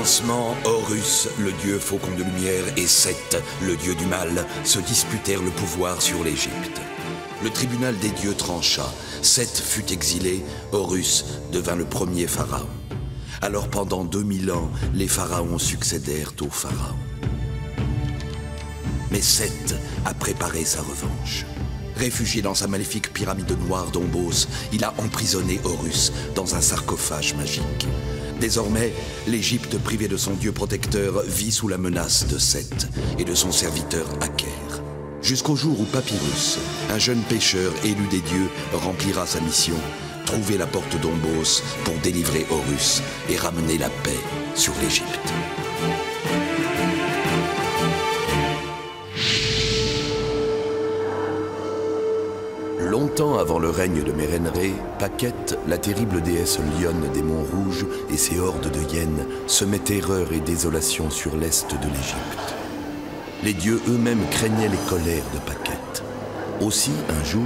commencement, Horus, le dieu faucon de lumière, et Seth, le dieu du mal, se disputèrent le pouvoir sur l'Égypte. Le tribunal des dieux trancha. Seth fut exilé, Horus devint le premier pharaon. Alors pendant 2000 ans, les pharaons succédèrent aux pharaons. Mais Seth a préparé sa revanche. Réfugié dans sa maléfique pyramide noire d'Ombos, il a emprisonné Horus dans un sarcophage magique. Désormais, l'Égypte, privée de son dieu protecteur, vit sous la menace de Seth et de son serviteur Aker. Jusqu'au jour où Papyrus, un jeune pêcheur élu des dieux, remplira sa mission, trouver la porte d'Ombos pour délivrer Horus et ramener la paix sur l'Égypte. Longtemps avant le règne de Mérenré, Paquette, la terrible déesse lionne des monts Rouges, et ses hordes de hyènes semaient terreur et désolation sur l'est de l'Égypte. Les dieux eux-mêmes craignaient les colères de Paquette. Aussi, un jour,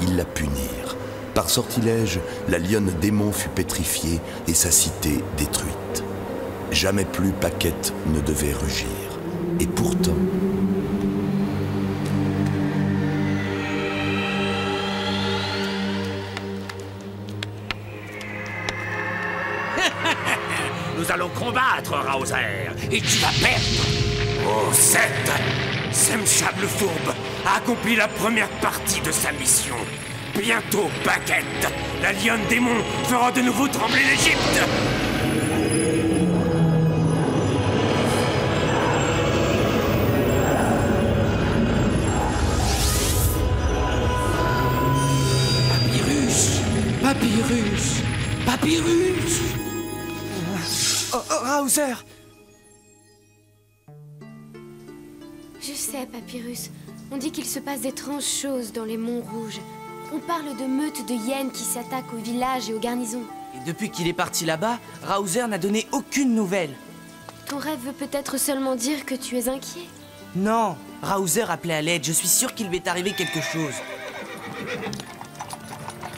ils la punirent. Par sortilège, la lionne démon fut pétrifiée et sa cité détruite. Jamais plus Paquette ne devait rugir. Et pourtant... Nous allons combattre, Raozer, et tu vas perdre. Oh, Seth, Semchab le fourbe a accompli la première partie de sa mission. Bientôt, Paquette, la lionne démon fera de nouveau trembler l'Égypte. Papyrus, Papyrus, Papyrus. Raozer! Je sais, Papyrus. On dit qu'il se passe d'étranges choses dans les monts Rouges. On parle de meutes de hyènes qui s'attaquent aux villages et aux garnisons. Et depuis qu'il est parti là-bas, Raozer n'a donné aucune nouvelle. Ton rêve veut peut-être seulement dire que tu es inquiet. Non, Raozer appelait à l'aide. Je suis sûr qu'il lui est arrivé quelque chose.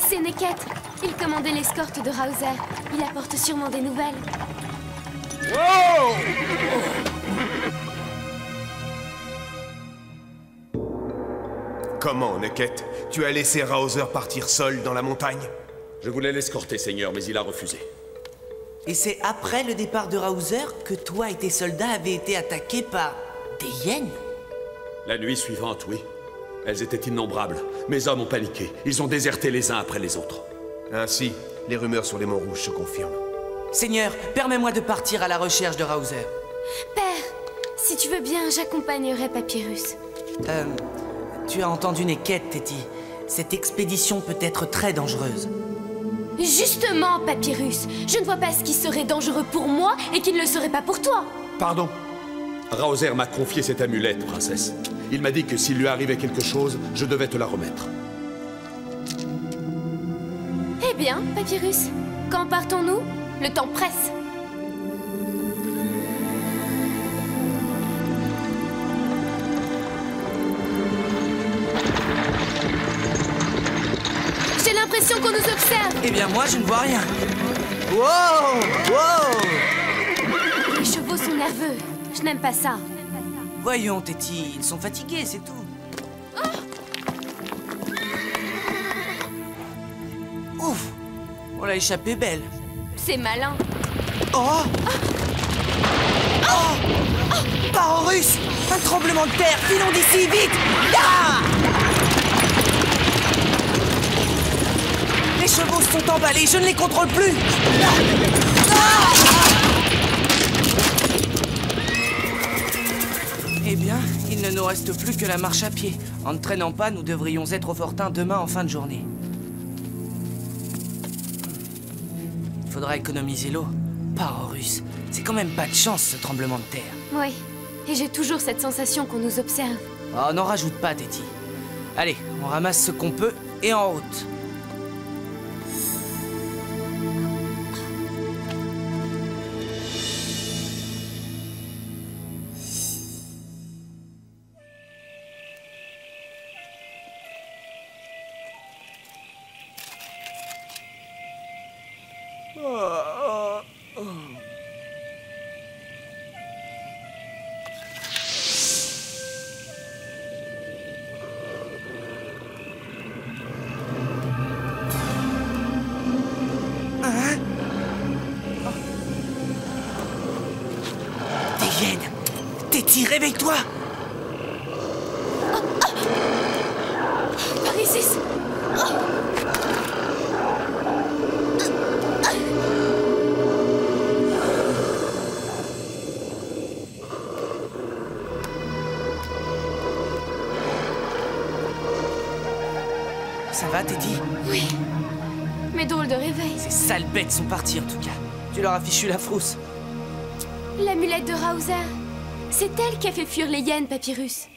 C'est Neket. Il commandait l'escorte de Raozer. Il apporte sûrement des nouvelles. Wow! Comment, Neket? Tu as laissé Raozer partir seul dans la montagne? Je voulais l'escorter, Seigneur, mais il a refusé. Et c'est après le départ de Raozer que toi et tes soldats avez été attaqués par des hyènes? La nuit suivante, oui. Elles étaient innombrables. Mes hommes ont paniqué. Ils ont déserté les uns après les autres. Ainsi, les rumeurs sur les monts Rouges se confirment. Seigneur, permets-moi de partir à la recherche de Raozer. Père, si tu veux bien, j'accompagnerai Papyrus. Tu as entendu Neket, Téti. Cette expédition peut être très dangereuse. Justement, Papyrus, je ne vois pas ce qui serait dangereux pour moi et qui ne le serait pas pour toi. Pardon. Raozer m'a confié cette amulette, princesse. Il m'a dit que s'il lui arrivait quelque chose, je devais te la remettre. Eh bien, Papyrus, quand partons-nous? Le temps presse. J'ai l'impression qu'on nous observe. Eh bien, moi, je ne vois rien. Wow! Wow! Les chevaux sont nerveux. Je n'aime pas ça. Voyons, Téti, ils sont fatigués, c'est tout. Ouf! On l'a échappé belle. C'est malin. Oh! Par Horus! Un tremblement de terre! Filons d'ici, vite! Ah! Les chevaux sont emballés, je ne les contrôle plus! Eh bien, il ne nous reste plus que la marche à pied. En ne traînant pas, nous devrions être au fortin demain en fin de journée. Il faudra économiser l'eau. Par Horus, c'est quand même pas de chance ce tremblement de terre. Oui, et j'ai toujours cette sensation qu'on nous observe. Oh, n'en rajoute pas, Téti. Allez, on ramasse ce qu'on peut et en route. réveille-toi! Parisis! Ça va, Teddy? Oui. Mais drôle de réveil. Ces sales bêtes sont parties en tout cas. Tu leur as fichu la frousse. L'amulette de Raouzer. C'est elle qui a fait fuir les hyènes, Papyrus.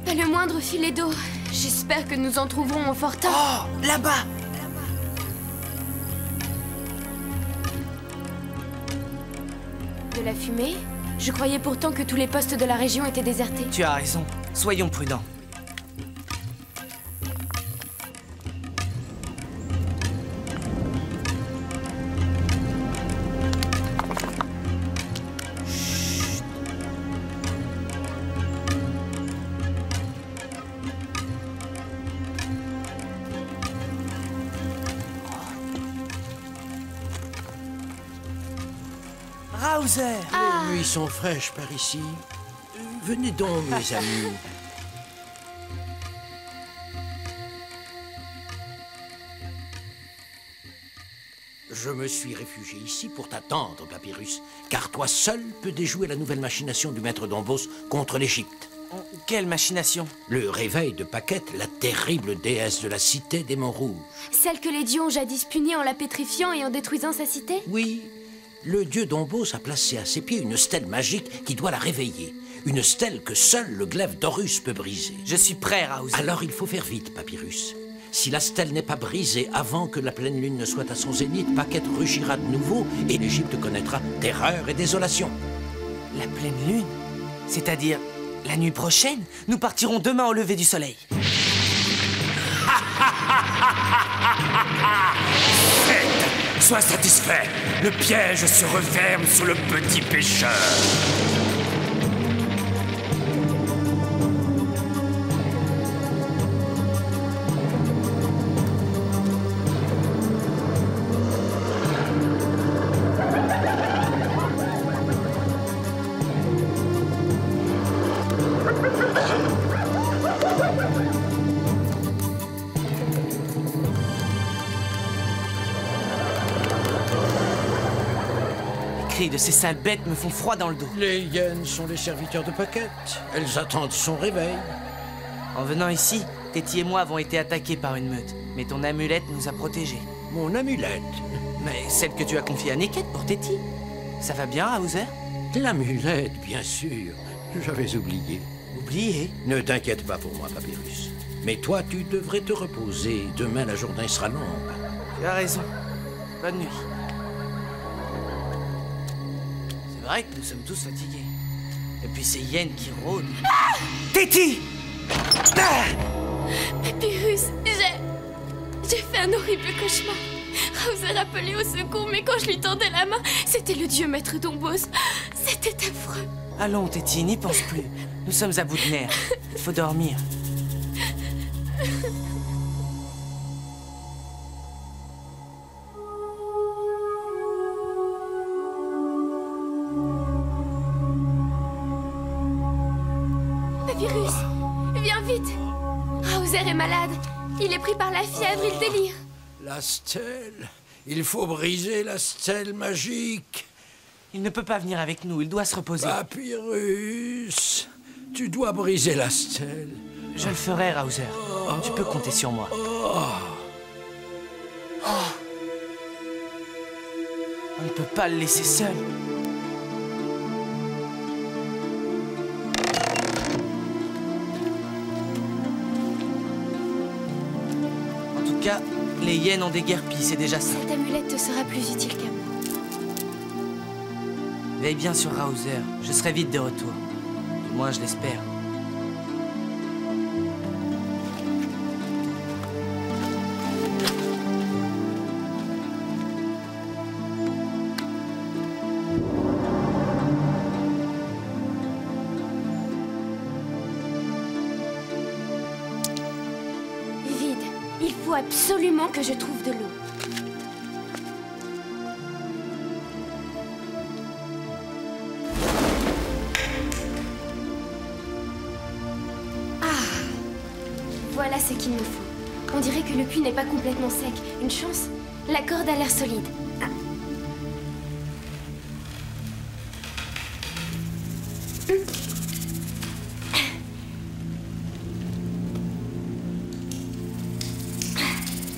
Pas le moindre filet d'eau. J'espère que nous en trouverons en fort temps. Oh, là-bas! De la fumée? Je croyais pourtant que tous les postes de la région étaient désertés. Tu as raison. Soyons prudents. Raouzer! Les nuits sont fraîches par ici. Venez donc, mes amis. Je me suis réfugié ici pour t'attendre, Papyrus, car toi seul peux déjouer la nouvelle machination du maître d'Ombos contre l'Égypte. Quelle machination? Le réveil de Paquette, la terrible déesse de la cité des Monts Rouges. Celle que les dieux ont jadis punie en la pétrifiant et en détruisant sa cité? Oui, le dieu d'Ombos a placé à ses pieds une stèle magique qui doit la réveiller. Une stèle que seul le glaive d'Horus peut briser. Je suis prêt, Raouzer. Alors il faut faire vite, Papyrus. Si la stèle n'est pas brisée avant que la pleine lune ne soit à son zénith, Paquette rugira de nouveau et l'Égypte connaîtra terreur et désolation. La pleine lune? C'est-à-dire la nuit prochaine? Nous partirons demain au lever du soleil. Sois satisfait. Le piège se referme sur le petit pêcheur. Les cris de ces sales bêtes me font froid dans le dos. Les hyènes sont les serviteurs de Paquette. Elles attendent son réveil. En venant ici, Téti et moi avons été attaqués par une meute. Mais ton amulette nous a protégés. Mon amulette. Mais celle que tu as confiée à Neket pour Téti. Ça va bien, Raouzer? L'amulette, bien sûr. J'avais oublié. Oublié? Ne t'inquiète pas pour moi, Papyrus. Mais toi, tu devrais te reposer. Demain, la journée sera longue. Tu as raison. Bonne nuit. C'est vrai que nous sommes tous fatigués. Et puis ces hyènes qui rôdent. Ah! Téti! Ah! Papyrus, j'ai fait un horrible cauchemar. Raouzer appelait au secours, mais quand je lui tendais la main, c'était le dieu maître d'Ombos. C'était affreux. Allons, Téti, n'y pense plus. Nous sommes à bout de nerfs. Il faut dormir. Papyrus, viens vite. Raouzer est malade. Il est pris par la fièvre et le délire. La stèle. Il faut briser la stèle magique. Il ne peut pas venir avec nous, il doit se reposer. Papyrus, tu dois briser la stèle. Je le ferai, Raouzer. Tu peux compter sur moi. On ne peut pas le laisser seul. En tout cas, les hyènes ont déguerpi, c'est déjà ça. Cette amulette te sera plus utile qu'à moi. Veille bien sur Raouzer, je serai vite de retour. Du moins, je l'espère. Vide. Il faut absolument que je trouve de l'eau. Ah! Voilà ce qu'il me faut. On dirait que le puits n'est pas complètement sec. Une chance, la corde a l'air solide. Ah.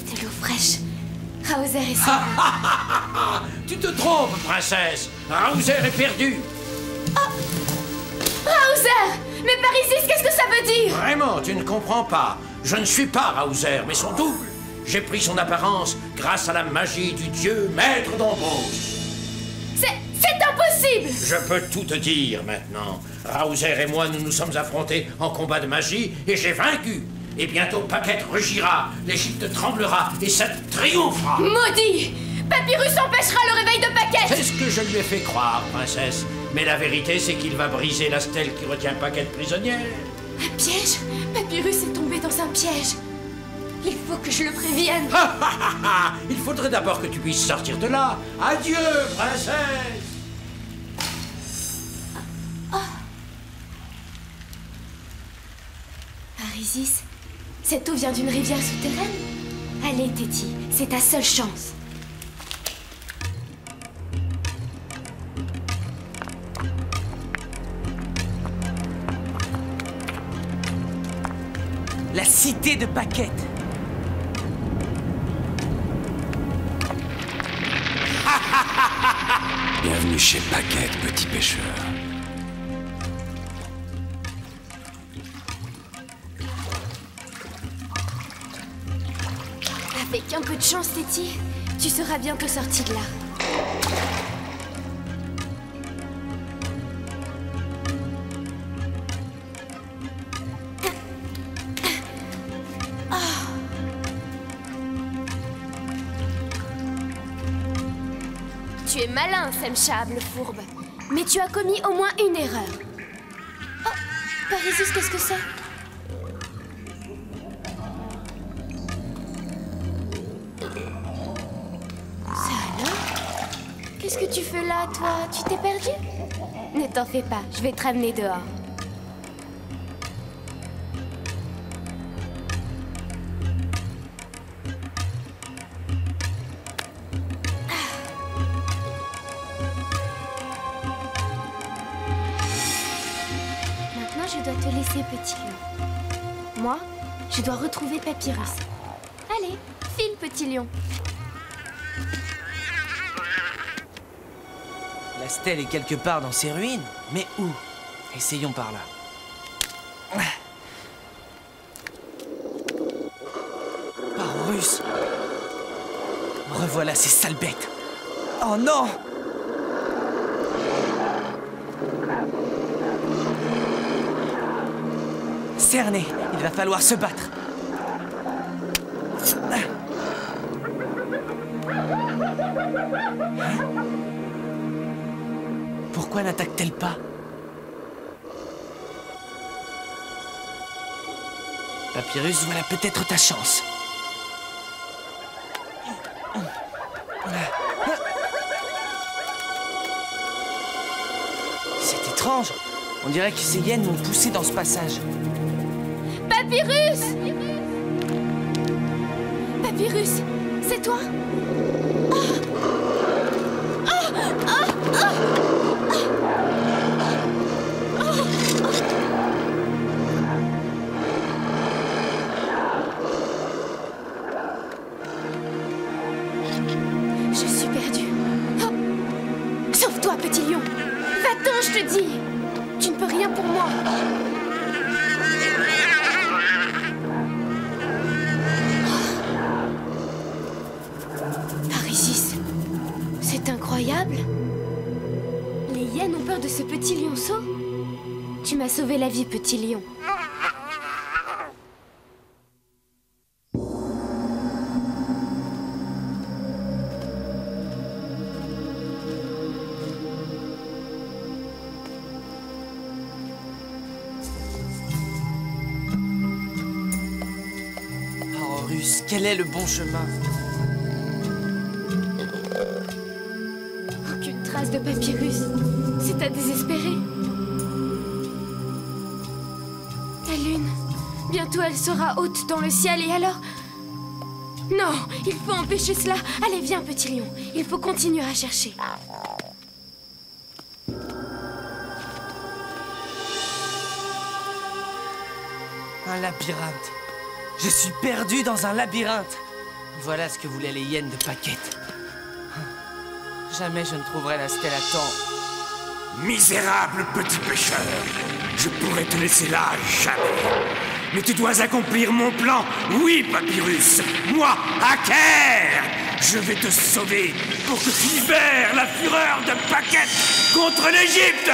De l'eau fraîche. Raozer est sauvé. Tu te trompes, princesse. Raozer est perdu. Raozer! Mais Parisis, qu'est-ce que ça veut dire? Vraiment, tu ne comprends pas. Je ne suis pas Raozer, mais son double. J'ai pris son apparence grâce à la magie du dieu maître d'Ombos. C'est impossible! Je peux tout te dire maintenant. Raozer et moi, nous nous sommes affrontés en combat de magie et j'ai vaincu. Et bientôt Paquette rugira, l'Égypte tremblera et ça triomphera. Maudit! Papyrus empêchera le réveil de Paquette! C'est ce que je lui ai fait croire, princesse. Mais la vérité, c'est qu'il va briser la stèle qui retient Paquette prisonnière. Un piège? Papyrus est tombé dans un piège. Il faut que je le prévienne. Il faudrait d'abord que tu puisses sortir de là. Adieu, princesse! Parisis, cette eau vient d'une rivière souterraine? Allez, Téti, c'est ta seule chance. La cité de Paquette. Bienvenue chez Paquette, petit pêcheur. Avec un peu de chance, Téti, tu seras bientôt sorti de là. Tu es malin, Semchab, le fourbe. Mais tu as commis au moins une erreur. Oh, Parisis, qu'est-ce que c'est? Ça alors? Qu'est-ce que tu fais là, toi? Tu t'es perdu? Ne t'en fais pas, je vais te ramener dehors. Je dois te laisser, petit lion. Moi, je dois retrouver Papyrus. Allez, file, petit lion. La stèle est quelque part dans ces ruines. Mais où? Essayons par là. Parorus! Revoilà ces sales bêtes. Oh non! Cerné, il va falloir se battre. Pourquoi n'attaque-t-elle pas? Papyrus, voilà peut-être ta chance. C'est étrange. On dirait que ces hyènes m'ont poussé dans ce passage. Papyrus! Papyrus, c'est toi? Je suis perdue. Oh. Sauve-toi, petit lion! Va-t'en, je te dis! Tu ne peux rien pour moi! Parisis, c'est incroyable. Les hyènes ont peur de ce petit lionceau. Tu m'as sauvé la vie, petit lion. Quel est le bon chemin? Aucune trace de papyrus. C'est à désespérer. La lune. Bientôt elle sera haute dans le ciel et alors... Non, il faut empêcher cela. Allez, viens, petit lion. Il faut continuer à chercher. Un labyrinthe. Je suis perdu dans un labyrinthe. Voilà ce que voulaient les hyènes de Paquette. Jamais je ne trouverai la stèle à temps. Misérable petit pêcheur, je pourrais te laisser là jamais. Mais tu dois accomplir mon plan. Oui, Papyrus, moi, Aker, je vais te sauver pour que tu libères la fureur de Paquette contre l'Égypte.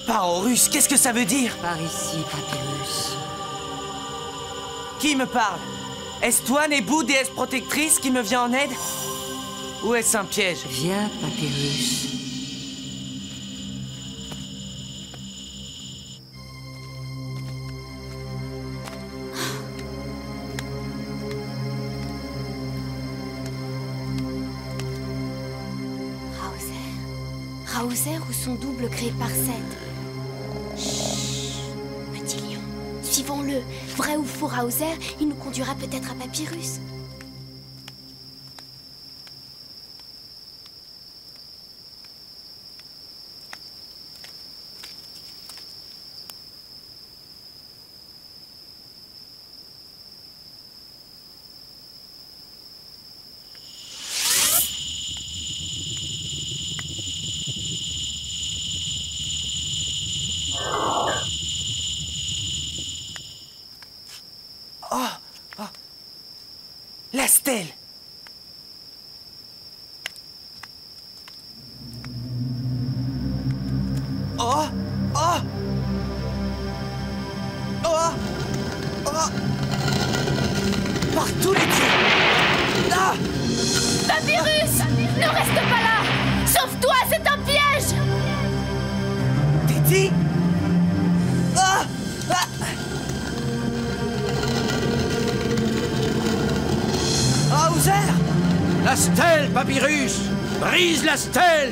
Pare-Horus, qu'est-ce que ça veut dire? Par ici, Papyrus. Qui me parle? Est-ce toi, Nebou, déesse protectrice, qui me vient en aide? Ou est-ce un piège? Viens, Papyrus. Raouzer ou son double créé par Seth. Chut, petit lion. Suivons-le. Vrai ou faux Raouzer, il nous conduira peut-être à Papyrus. La stèle! Oh! Oh! Oh! Oh! Par tous les dieux! Ah! Papyrus! Ne reste pas là! Sauve-toi, c'est un piège! Téti? Ah! Ah! Raouzer! La stèle, Papyrus! Brise la stèle!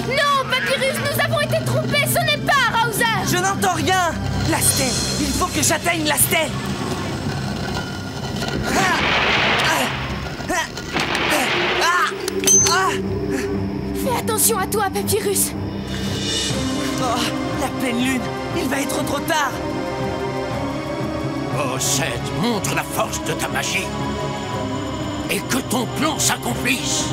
Non, Papyrus, nous avons été trompés, ce n'est pas Raouzer! Je n'entends rien! La stèle! Il faut que j'atteigne la stèle! Fais attention à toi, Papyrus! Oh, la pleine lune! Il va être trop tard! Oh, Seth, montre la force de ta magie et que ton plan s'accomplisse.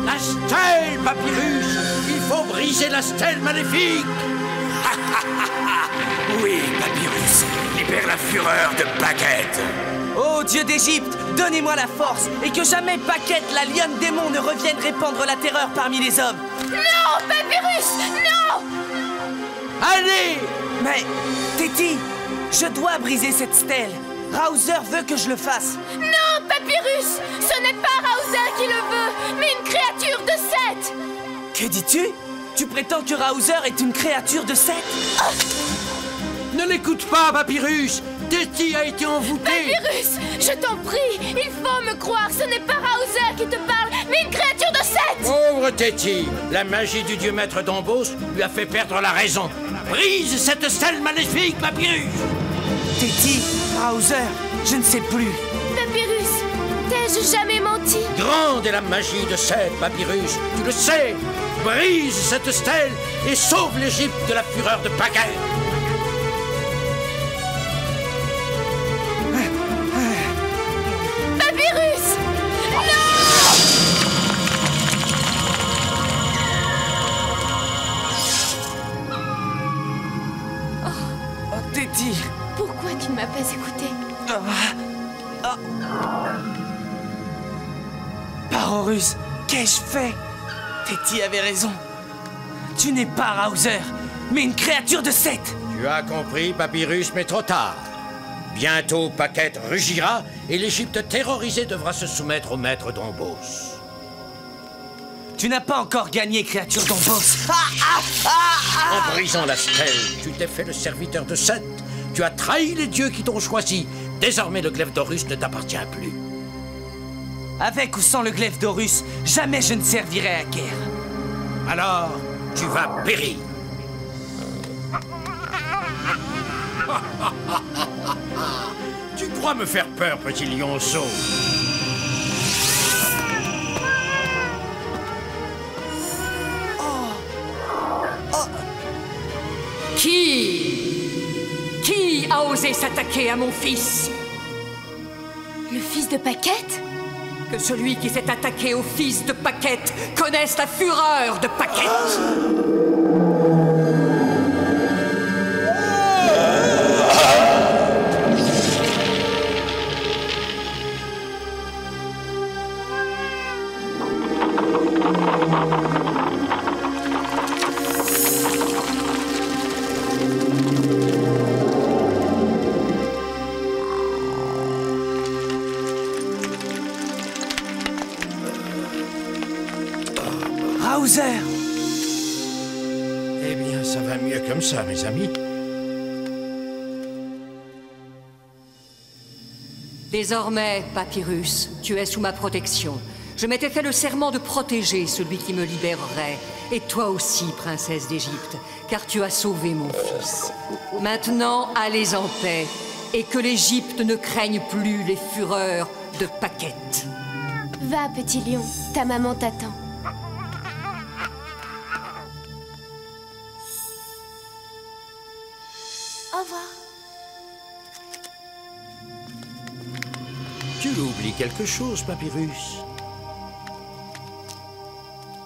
La stèle, Papyrus! Il faut briser la stèle maléfique! Oui, Papyrus, libère la fureur de Paquette. Ô Dieu d'Égypte, donnez-moi la force et que jamais Paquette, la lionne démon, ne revienne répandre la terreur parmi les hommes. Non, Papyrus! Non! Allez! Mais, Téti, je dois briser cette stèle. Raouzer veut que je le fasse. Non, Papyrus! Ce n'est pas Raouzer qui le veut, mais une créature de Seth! Que dis-tu? Tu prétends que Raouzer est une créature de Seth? Ne l'écoute pas, Papyrus! Téti a été envoûté! Papyrus! Je t'en prie! Il faut me croire! Ce n'est pas Raouzer qui te parle, mais une créature de Seth! Pauvre Téti! La magie du dieu maître d'Ombos lui a fait perdre la raison. Brise cette stèle maléfique, Papyrus! Téti, Raouzer, je ne sais plus. Papyrus! T'ai-je jamais menti? Grande est la magie de Seth, Papyrus, tu le sais! Brise cette stèle et sauve l'Égypte de la fureur de Paquette! Papyrus! Non! Oh, Téti! Pourquoi tu ne m'as pas écouté? Pare-Horus, qu'ai-je fait? Teti avait raison. Tu n'es pas Raouzer, mais une créature de Seth. Tu as compris, Papyrus, mais trop tard. Bientôt, Paquette rugira et l'Égypte terrorisée devra se soumettre au maître d'Ombos. Tu n'as pas encore gagné, créature d'Ombos. En brisant la stèle, tu t'es fait le serviteur de Seth. Tu as trahi les dieux qui t'ont choisi. Désormais, le glaive d'Horus ne t'appartient plus. Avec ou sans le glaive d'Horus, jamais je ne servirai à guerre. Alors, tu vas périr. Tu crois me faire peur, petit lionceau? Qui a osé s'attaquer à mon fils? Le fils de Paquette? Que celui qui s'est attaqué au fils de Paquette connaisse la fureur de Paquette. Raouzer! Eh bien, ça va mieux comme ça, mes amis. Désormais, Papyrus, tu es sous ma protection. Je m'étais fait le serment de protéger celui qui me libérerait. Et toi aussi, princesse d'Égypte, car tu as sauvé mon fils. Maintenant, allez en paix, et que l'Égypte ne craigne plus les fureurs de Paquette. Va, petit lion, ta maman t'attend. Au revoir. Tu oublies quelque chose, Papyrus.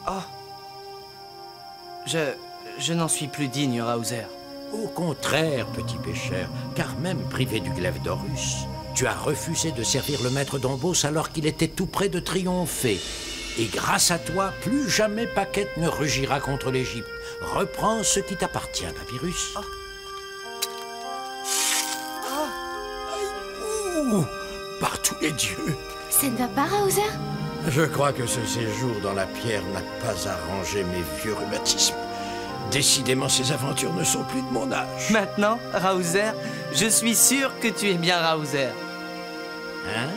Oh. Je n'en suis plus digne, Raouzer. Au contraire, petit pêcheur, car même privé du glaive d'Horus, tu as refusé de servir le maître d'Ombos alors qu'il était tout près de triompher. Et grâce à toi, plus jamais Paquette ne rugira contre l'Égypte. Reprends ce qui t'appartient, Papyrus. Oh. Ouh, par tous les dieux! Ça ne va pas, Raouzer? Je crois que ce séjour dans la pierre n'a pas arrangé mes vieux rhumatismes. Décidément, ces aventures ne sont plus de mon âge. Maintenant, Raouzer, je suis sûr que tu es bien Raouzer. Hein?